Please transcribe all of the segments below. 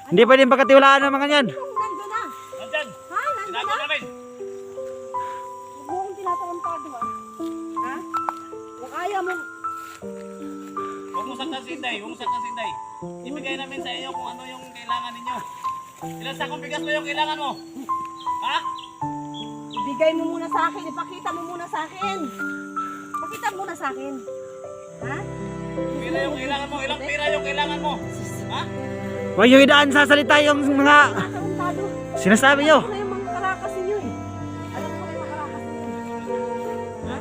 Hindi pwedeng pagkatiwalaan ng mga yan. Nandun na. Nandyan. Ha? Nandun Tinago na? namin. Huwag mo akong tinatarantado ha. Ha? Kung ayaw mo, Huwag mo saktan si Inday. Huwag mo saktan si Inday. Ibigay namin sa inyo kung ano yung kailangan ninyo. Ilan sakong bigas mo yung kailangan mo? Ha? ibigay mo muna sa akin. Ipakita mo muna sa akin. Pakita mo muna sa akin. Ha? Pira yung kailangan mo. Ilang pira yung kailangan mo? Ha? Huwag yung idaan sa salita yung mga Tinatarantado. sinasabi nyo. Alam ko na yung mga karakas ninyo eh. Alam ko na yung mga karakas ninyo. Ha?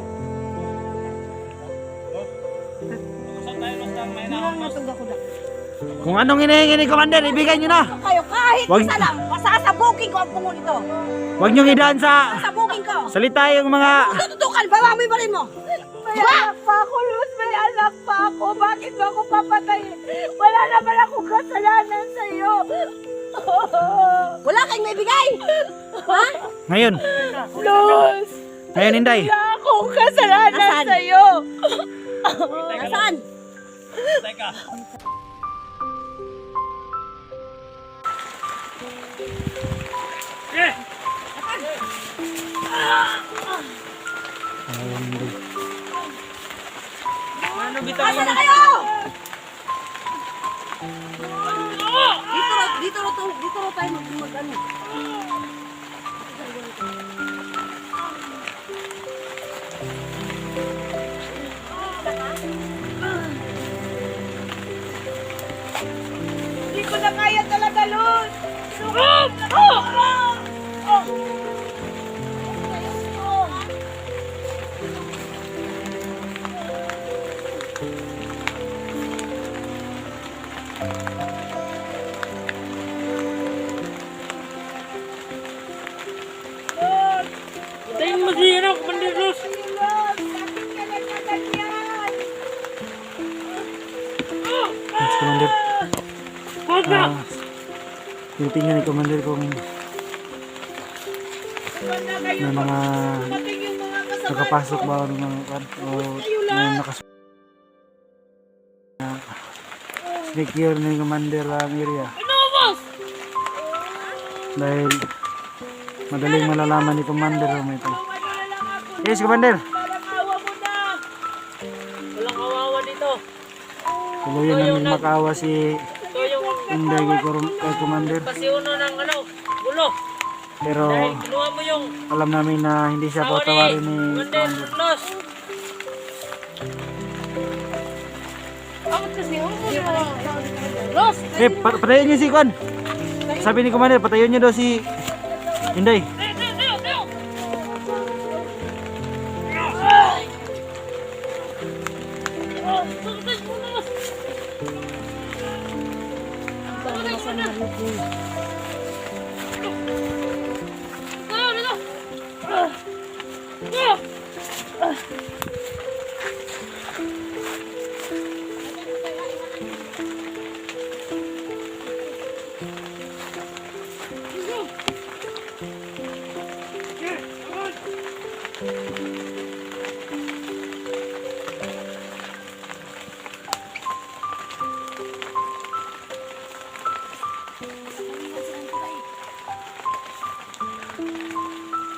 Mag-usap tayo basta may Hindi lang nakakos. natungga ko lang. Kung anong hinihingi ni Commander, ibigay nyo na. Kayo kahit Wag- isa lang, masasabugin ko ang pungol ito. Huwag nyo idaan sa Masasabugin ko. salita yung mga... Tututukan, bawa mo yung baril mo. May anak pa ako, Luz. May anak pa ako. Bakit mo ako papatayin? Wala naman akong kasalanan sa'yo. Wala kayong naibigay. Ha? Ngayon. Luz, Ngayon, Inday. wala akong kasalanan sa'yo. Nasaan? Teka. Ano Nasaan na kayo? Dito ro tayo mag-ano. Hindi ko na kaya talaga, Luz. Tayo mo si ano, Commander Luz. Yes, Commander. Huwag na. Tinitingnan ni Commander kung may mga nakapasok ba o mga o may nakasok na secure ni Commander ang area. Ano, boss? Dahil madaling malalaman ni Commander kung may ito. Yes, Commander. Walang kawawa dito. Tuluyan namin makawa si Ito yung Inday kay Commander. pasiuno ng ano, gulo. Pero Dahil kinuha mo yung alam namin na hindi siya sawa patawarin ni ni Commander Commander. Luz. Bakit kasi Luz? Patayin niyo si Kwan. Sabi ni Commander, patayin niyo daw si Inday. Tayo. Sugtay mo, Luz. Sugtay mo na. Tayo, dito. Tayo.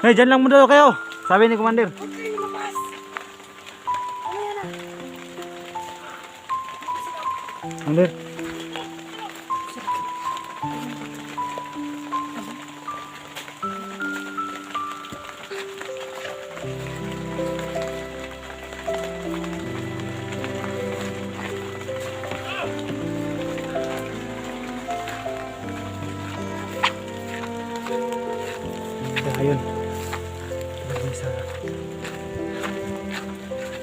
Hey, dyan lang muna daw kayo. Sabi ni Commander. Huwag kayo lumabas. Ano yan ah? Commander. Ayun. Tulay sa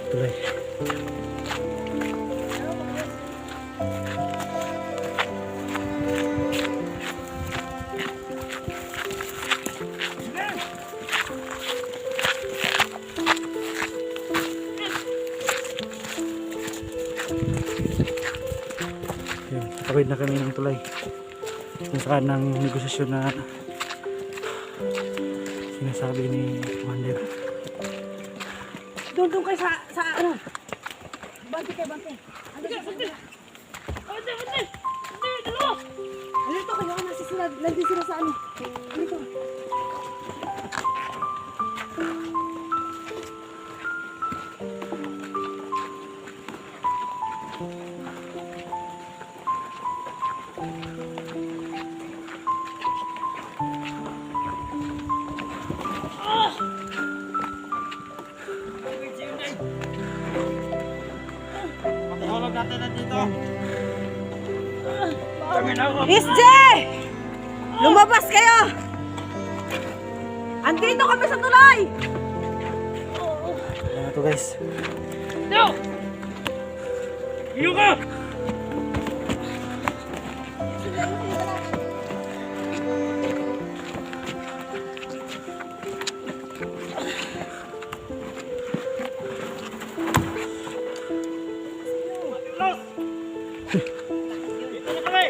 tulay. Ayun, patawid na kami ng tulay. Kung saan ang negosasyon na sinasabi ni Commander. Doon kayo sa ano? Bante kayo, bante. Ano dito kayo? nandun sila sa ano. Dito. Matulog natin na dito. Miss J! Lumabas kayo! Andito kami sa tulay! Ayan na to guys. No! Iyo ka! Dito na kami.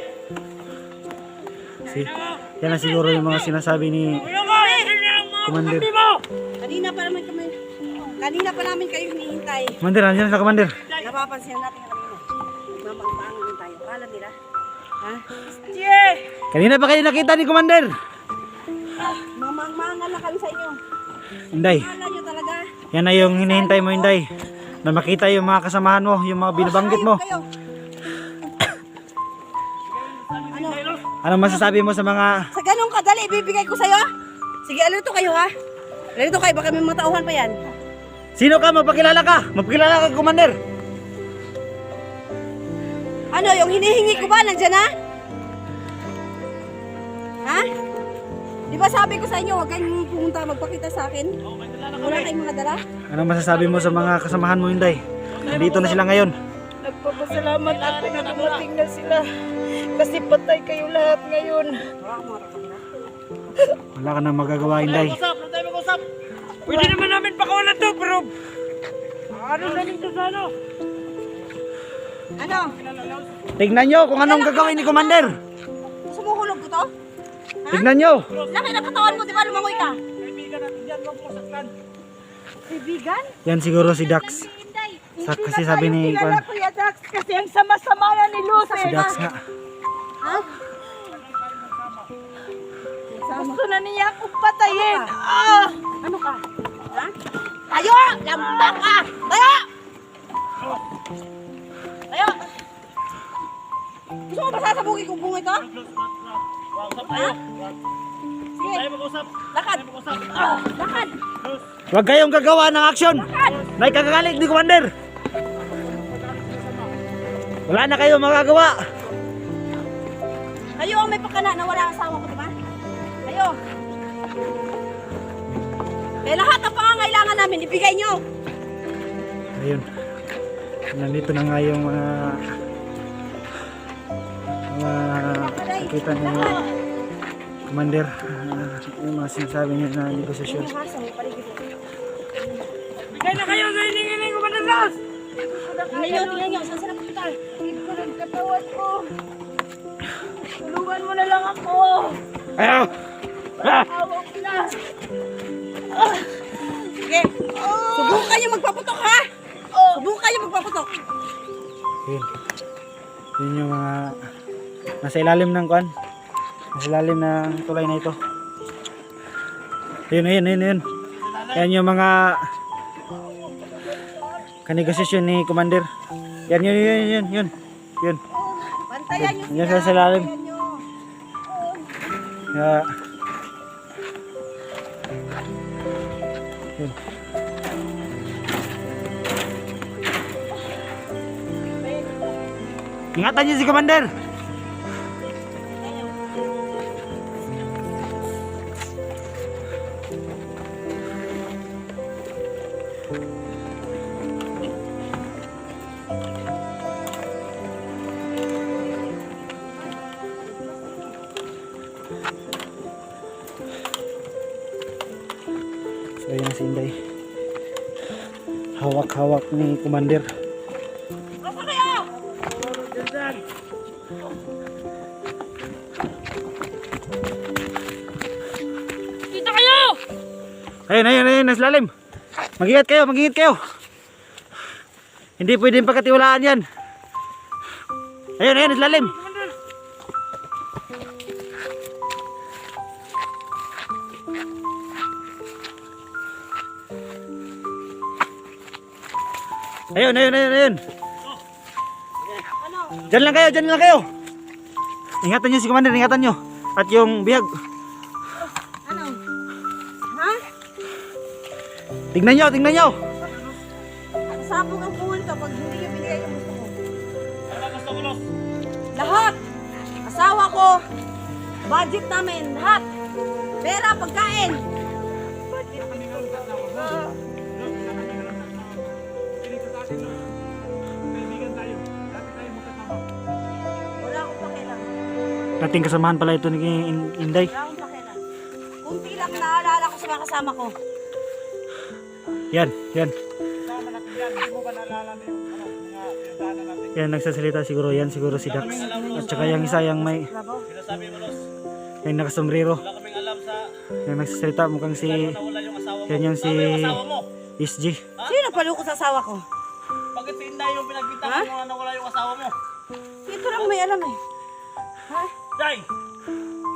Yan na siguro yung mga sinasabi ni Iyo ka! Hindi na ang mga Commander. kakampi mo! Kanina pa namin kayo hinihintay. Commander, nandiyan na Commander. Napapansin natin kanina. Mamang-maangan tayo. Kala nila. Ha? Kanina pa kayo nakita ni Commander. Mamang-maangan lang kami sa inyo. Inday, Kala nyo talaga. yan na yung hinihintay mo Inday. Na makita yung mga kasamahan mo, yung mga binabanggit mo. Kayo. Ano? Anong masasabi mo sa mga... Sa ganong kadali, ibibigay ko sa'yo. Sige, alito kayo ha. Alito kayo, baka may matauhan pa yan. Sino ka? Magpakilala ka! Magpakilala ka, Commander! Ano, yung hinihingi ko ba, nandyan na? Ha? Di ba sabi ko sa inyo, huwag kayong pumunta magpakita sa akin? Wala kayong mga dala? Anong masasabi mo sa mga kasamahan mo Inday? Nandito na sila ngayon. Nagpapasalamat ako na dumating na sila. Kasi patay kayo lahat ngayon. Wala ka nang magagawa Inday. Usap, doon tayo mag-usap. Pwede naman namin pakawalan to, pero... Ano na dito sa ano? Ano? Tignan nyo kung anong gagawin ni Commander. Sumuhulog ko to? Tignan nyo. Laki na katawan mo, di ba lumangoy ka? Kaibigan natin dyan, huwag mo saktan. Kaibigan? Yan siguro si Dax. Kasi sabi ni Kwan, Kuya Dax, kasi ang sama-sama na ni Lucy. si Dax nga. Ha? Gusto na niya akong patayin. Ah! Ano ka? Ha? Tayo! Lambak ka! Tayo! Tayo! Gusto mo ba sasabugin kong bunga ito? Usap tayo. Sige, Tayo mag-usap. lakad! Tayo mag-usap. Lakad! Huwag kayong gagawa ng aksyon. May kagagalit ni Commander. Wala na kayo magagawa. Kayo ang may pakana na wala ang asawa ko, di ba? Kayo! Kaya lahat ng pangangailangan namin, ibigay nyo! Ayun. Nandito na nga yung mga nakita ni Commander. Yung mga sinasabi niya na negosasyon. Bigay na kayo sa hiningiling ko, Manalas! Tingnan nyo, saan sila pupunta? Hindi ko ng katawan ko. Tulungan mo na lang ako. Ayaw! Awak na. Sige, subukan nyo magpaputok ha? Subukan nyo magpaputok. Yun. Yun yung mga nasa ilalim ng kwan. Nasa ilalim ng tulay na ito. Yun. Yan yung mga kanegosasyon ni Commander. Yun. Bantayan nyo Yan sila. sa ilalim. Bantayan nyo. Kaya, yun. Ingatan niyo si Commander. So ayun na si Inday. Hawak-hawak ni Commander. Dito kayo! Ayun, nasa lalim. Mag-ingat kayo. Hindi pwedeng pagkatiwalaan yan. Ayun, nasa lalim. Ayun, ayun, ayun, ayun. Ano? Diyan lang kayo, diyan lang kayo. Ingatan nyo si Commander, ingatan nyo. At yung bihag. Ano? Ha? Tingnan nyo, tingnan nyo. Sabog ang puhol ka pag hindi niyo binigay yung gusto ko. Ano gusto mo, Los? Lahat! Asawa ko! Budget namin, lahat! Pera, pagkain! Wala akong pakialam. Dating kasamahan pala ito ni Inday. Wala akong pakialam. Kunti lang naalala ko sa mga kasama ko. Yan, yan. Yan, nagsasalita siguro yan, siguro si Dax. At saka yung isa yung may, Sinasabi mo, Los. may nakasombrero. Wala kaming alam sa Yung nagsasalita mukhang si nawala yung asawa mo. yan yung si Tama yung asawa mo. SG. Sino paluko sa asawa ko? Bakit si Inday yung pinagbintangan mo na nawala yung asawa mo? Ito lang may alam eh. Ha? Day!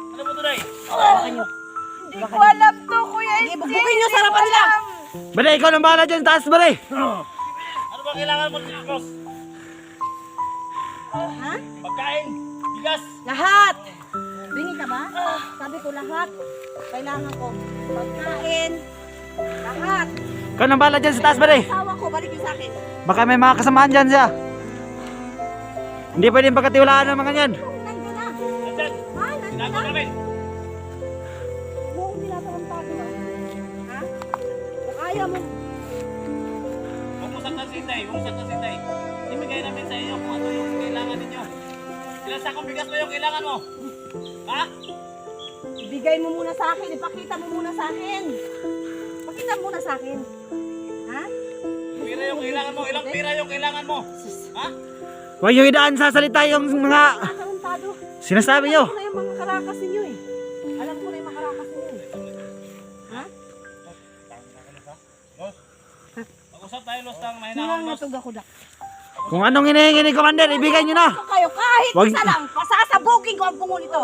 Ano mo to, Day? Hindi ko alam to, Kuya. Hindi, bubukin nyo sa harapan nila. Bale, ikaw nang bahala dyan, taas bale. Ano ba kailangan mo, Los? Ha? Pagkain, bigas. Lahat! Bingi ka ba? Sabi ko lahat. Kailangan ko. Pagkain. Lahat. Ikaw nang bahala dyan sa taas bale. Asawa ko, balik yun sa akin. Baka may mga kasamahan dyan siya. Hindi pwedeng pagkatiwalaan ng mga yan. Nandiyan na. Nandyan, Ha? Nandiyan sinago na. namin. Buong tinatarantado ah. Ha? Kung ayaw mo. Huwag mo saktan si Inday, huwag mo saktan si Inday. Ibigay namin sa inyo kung ano yung kailangan ninyo. Ilang sakong bigas mo yung kailangan mo? Ha? Ibigay mo muna sa akin. Ipakita mo muna sa akin. Pakita mo muna sa akin. Ha? Pira yung kailangan mo, ilang pira yung kailangan mo? Ha? Huwag yung idaan sa salita yung mga Tinatarantado. sinasabi nyo. Alam ko na yung mga karakas ninyo eh. Alam ko na yung mga karakas ninyo eh. Ha? Mag-usap tayo, Los, ng mahinahon, Hinang Los. natug ako dak. Kung anong hinihingi ni Commander, ibigay nyo na. Ito kayo kahit Wag- isa lang. Pasasabugin ko ang bungo nito.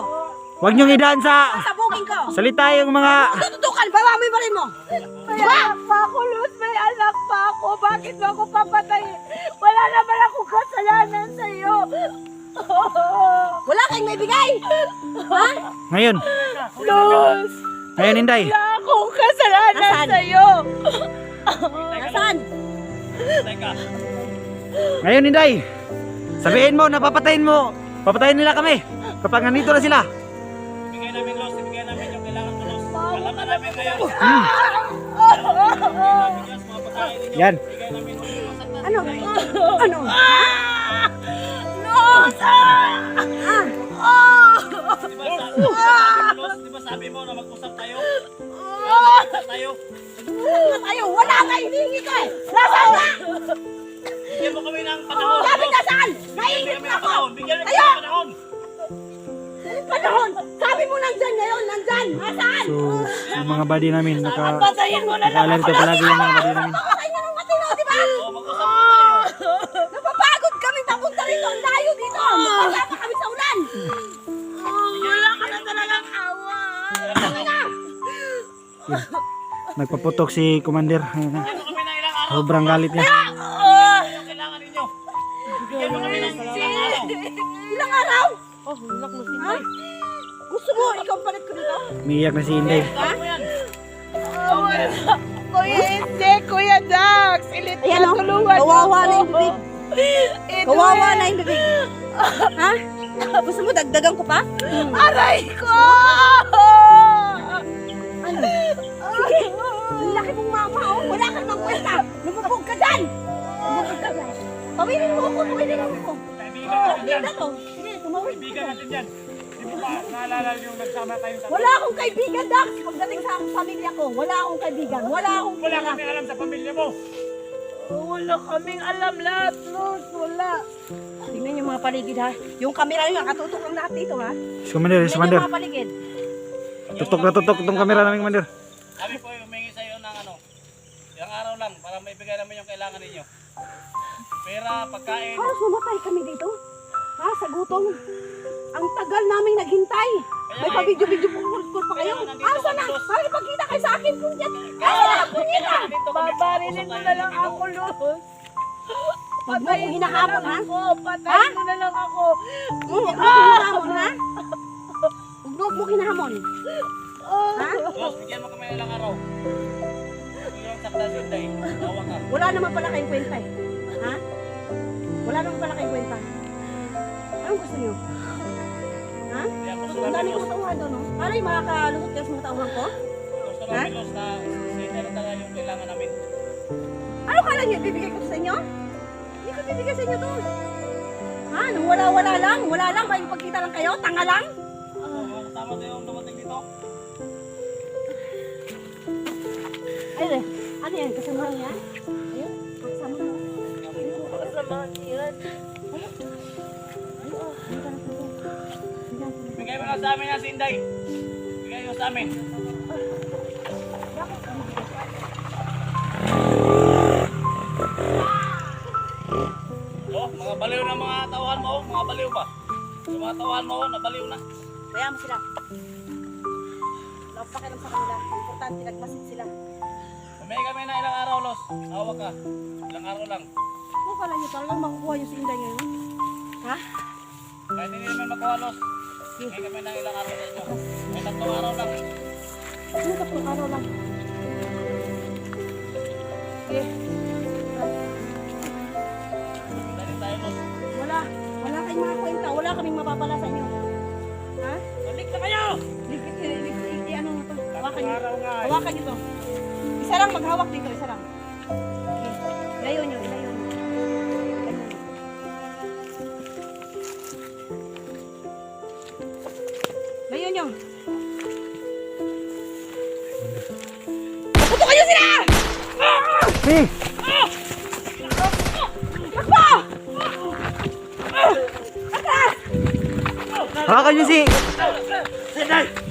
Huwag nyo idaan sa Pasabugin ko. salita yung mga... Tututukan, baba mo yung baril mo. May anak pa ako, Luz. May anak pa ako. Bakit mo ako papatayin? Wala naman akong kasalanan sa'yo. Wala kayong may bigay. Ha? Ngayon, Luz, ngayon Inday. wala akong kasalanan sa'yo. Nasaan? Teka, Ngayon Inday. Sabihin mo, napapatayin mo. Papatayin nila kami. Kapag nandito na sila. ibigay namin, Los, ibigay namin yung kailangan mo, Los. Alam na namin ngayon. Bigas, mga pagkain ninyo. Yan. Ibigay namin. Huwag mo saktan si Ano? Inday. Ano? Luz! Di ba sabi mo na mag-usap tayo? Mag-usap tayo. Tayo, wala ka hinihingi ko eh. Nasaan ka? Bigyan mo kami ng panahon. Sabi Los. ka saan? Bigyan Naiinip mo na ng ako. panahon. Bigyan mo Tayo! ng panahon. Panahon! Sabi mo nandyan ngayon, nandyan! Nasaan? So, yung mga body namin, Patayin mo na lang naka-alerto palagi yung mga body namin. Pakakay na ng matino, di ba? O, mag-usap na tayo. Napapagod kami papunta rito. Ang layo dito. Magkasama kami sa ulan. Wala ka na talagang awa. Nagpaputok si Commander. Ayun na. Bigyan mo kami ng ilang araw. Sobrang galit niya. Yung kailangan ninyo. Bigyan mo kami ng ilang araw. Ilang araw? Oh, hilak mo si ha? Gusto mo, ikaw palit ko dito? Umiiyak na si Inday. Ano mo yan? Kuya, hindi, Kuya Dax. Ilit na tulungan. Kawawa na yung bibig. Kawawa na yung bibig. Ha? Gusto mo dagdagan ko pa? Aray ko! Ano? Sige. Ang laki mong mama, oh. Wala kang magkwenta. Lumubog ka dyan. Lumubog ka dyan. Pawinin mo ako, pawinin mo ako. Kaibigan natin Hindi yan. na to. Sige, tumawid. Kaibigan natin yan. Di mo ba naalala yung nagsama tayo sa... Wala akong kaibigan, Dax. Pagdating sa pamilya ko, wala akong kaibigan. Wala akong Wala pera. kami alam sa pamilya mo. Wala kaming alam lahat, Lord. Wala. Tingnan yung mga paligid, ha? Yung camera nyo, katutok lang lahat dito, ha? Si Commander, si Tingnan Commander. yung mga paligid. Tutok na tutok itong camera namin, Commander. Kami po humingi sa iyo ng ano, ilang araw lang para maibigay namin yung kailangan ninyo. Pera, pagkain. Halos mamatay kami dito. Ha? Sa gutom. Ang tagal naming naghintay. May pabidyo-bidyo po pa kayo. Asa na? Bakit pagkita kayo sa akin kung dyan? Asa na? Pagkita! Babarilin mo na lang ako, Luz. Patayin mo hinahamon, ha? Patayin mo na lang ako. Huwag mo hinahamon, ha? Huwag mo hinahamon. Ha? Los, bigyan mo kami ilang araw. Huwag yung sakta si Inday. Tawa ka. Wala naman pala kayong kwenta eh. Ha? Wala naman pala kayong kwenta. Anong gusto niyo? Ha? Kaya gusto Ang dami namin, kong Los. tauhan doon, no? Para yung makakalusot kayo sa mga tauhan ko? Gusto namin, Los, na si Inday na talaga yung kailangan namin. Ano kala niyo? Bibigay ko to sa inyo? Hindi ko bibigay sa inyo to. Ha? Nung wala lang, may pagkita lang kayo, tanga lang. Kasama tayo yung dumating dito. Ayun, ano yan? Kasama niya? Ayun, kasama mo. Masama yan. Bigay mo na sa amin na si Inday. Bigay mo sa amin. Oh, mga baliw na mga tauhan mo, oh. Mga baliw ba? Yung mga tauhan mo, oh, nabaliw na. Kaya mo sila. Napakialam sa kanila. Importante, nagmasid sila. Humingi kami na ilang araw, Los. Awa ka. Ilang araw lang. Ano kala niyo talagang makukuha niyo si Inday ngayon? Ha? Kahit hindi naman makuha, Los. Humingi kami na ilang araw sa inyo. May 3 araw lang. Ano ka pong araw lang? Sige. Dali tayo, Los. Wala kayong mga kwenta. Wala kaming mapapala sa inyo. Ha? Balik na kayo! Ano na to? Hawakan niyo. Araw nga. Hawakan niyo to. Isa lang maghawak dito, isa lang. Okay. Ilayo niyo, ilayo niyo. Ilayo niyo. Puto kayo sila! Eh! Takbo! Hawakan niyo si... Inday!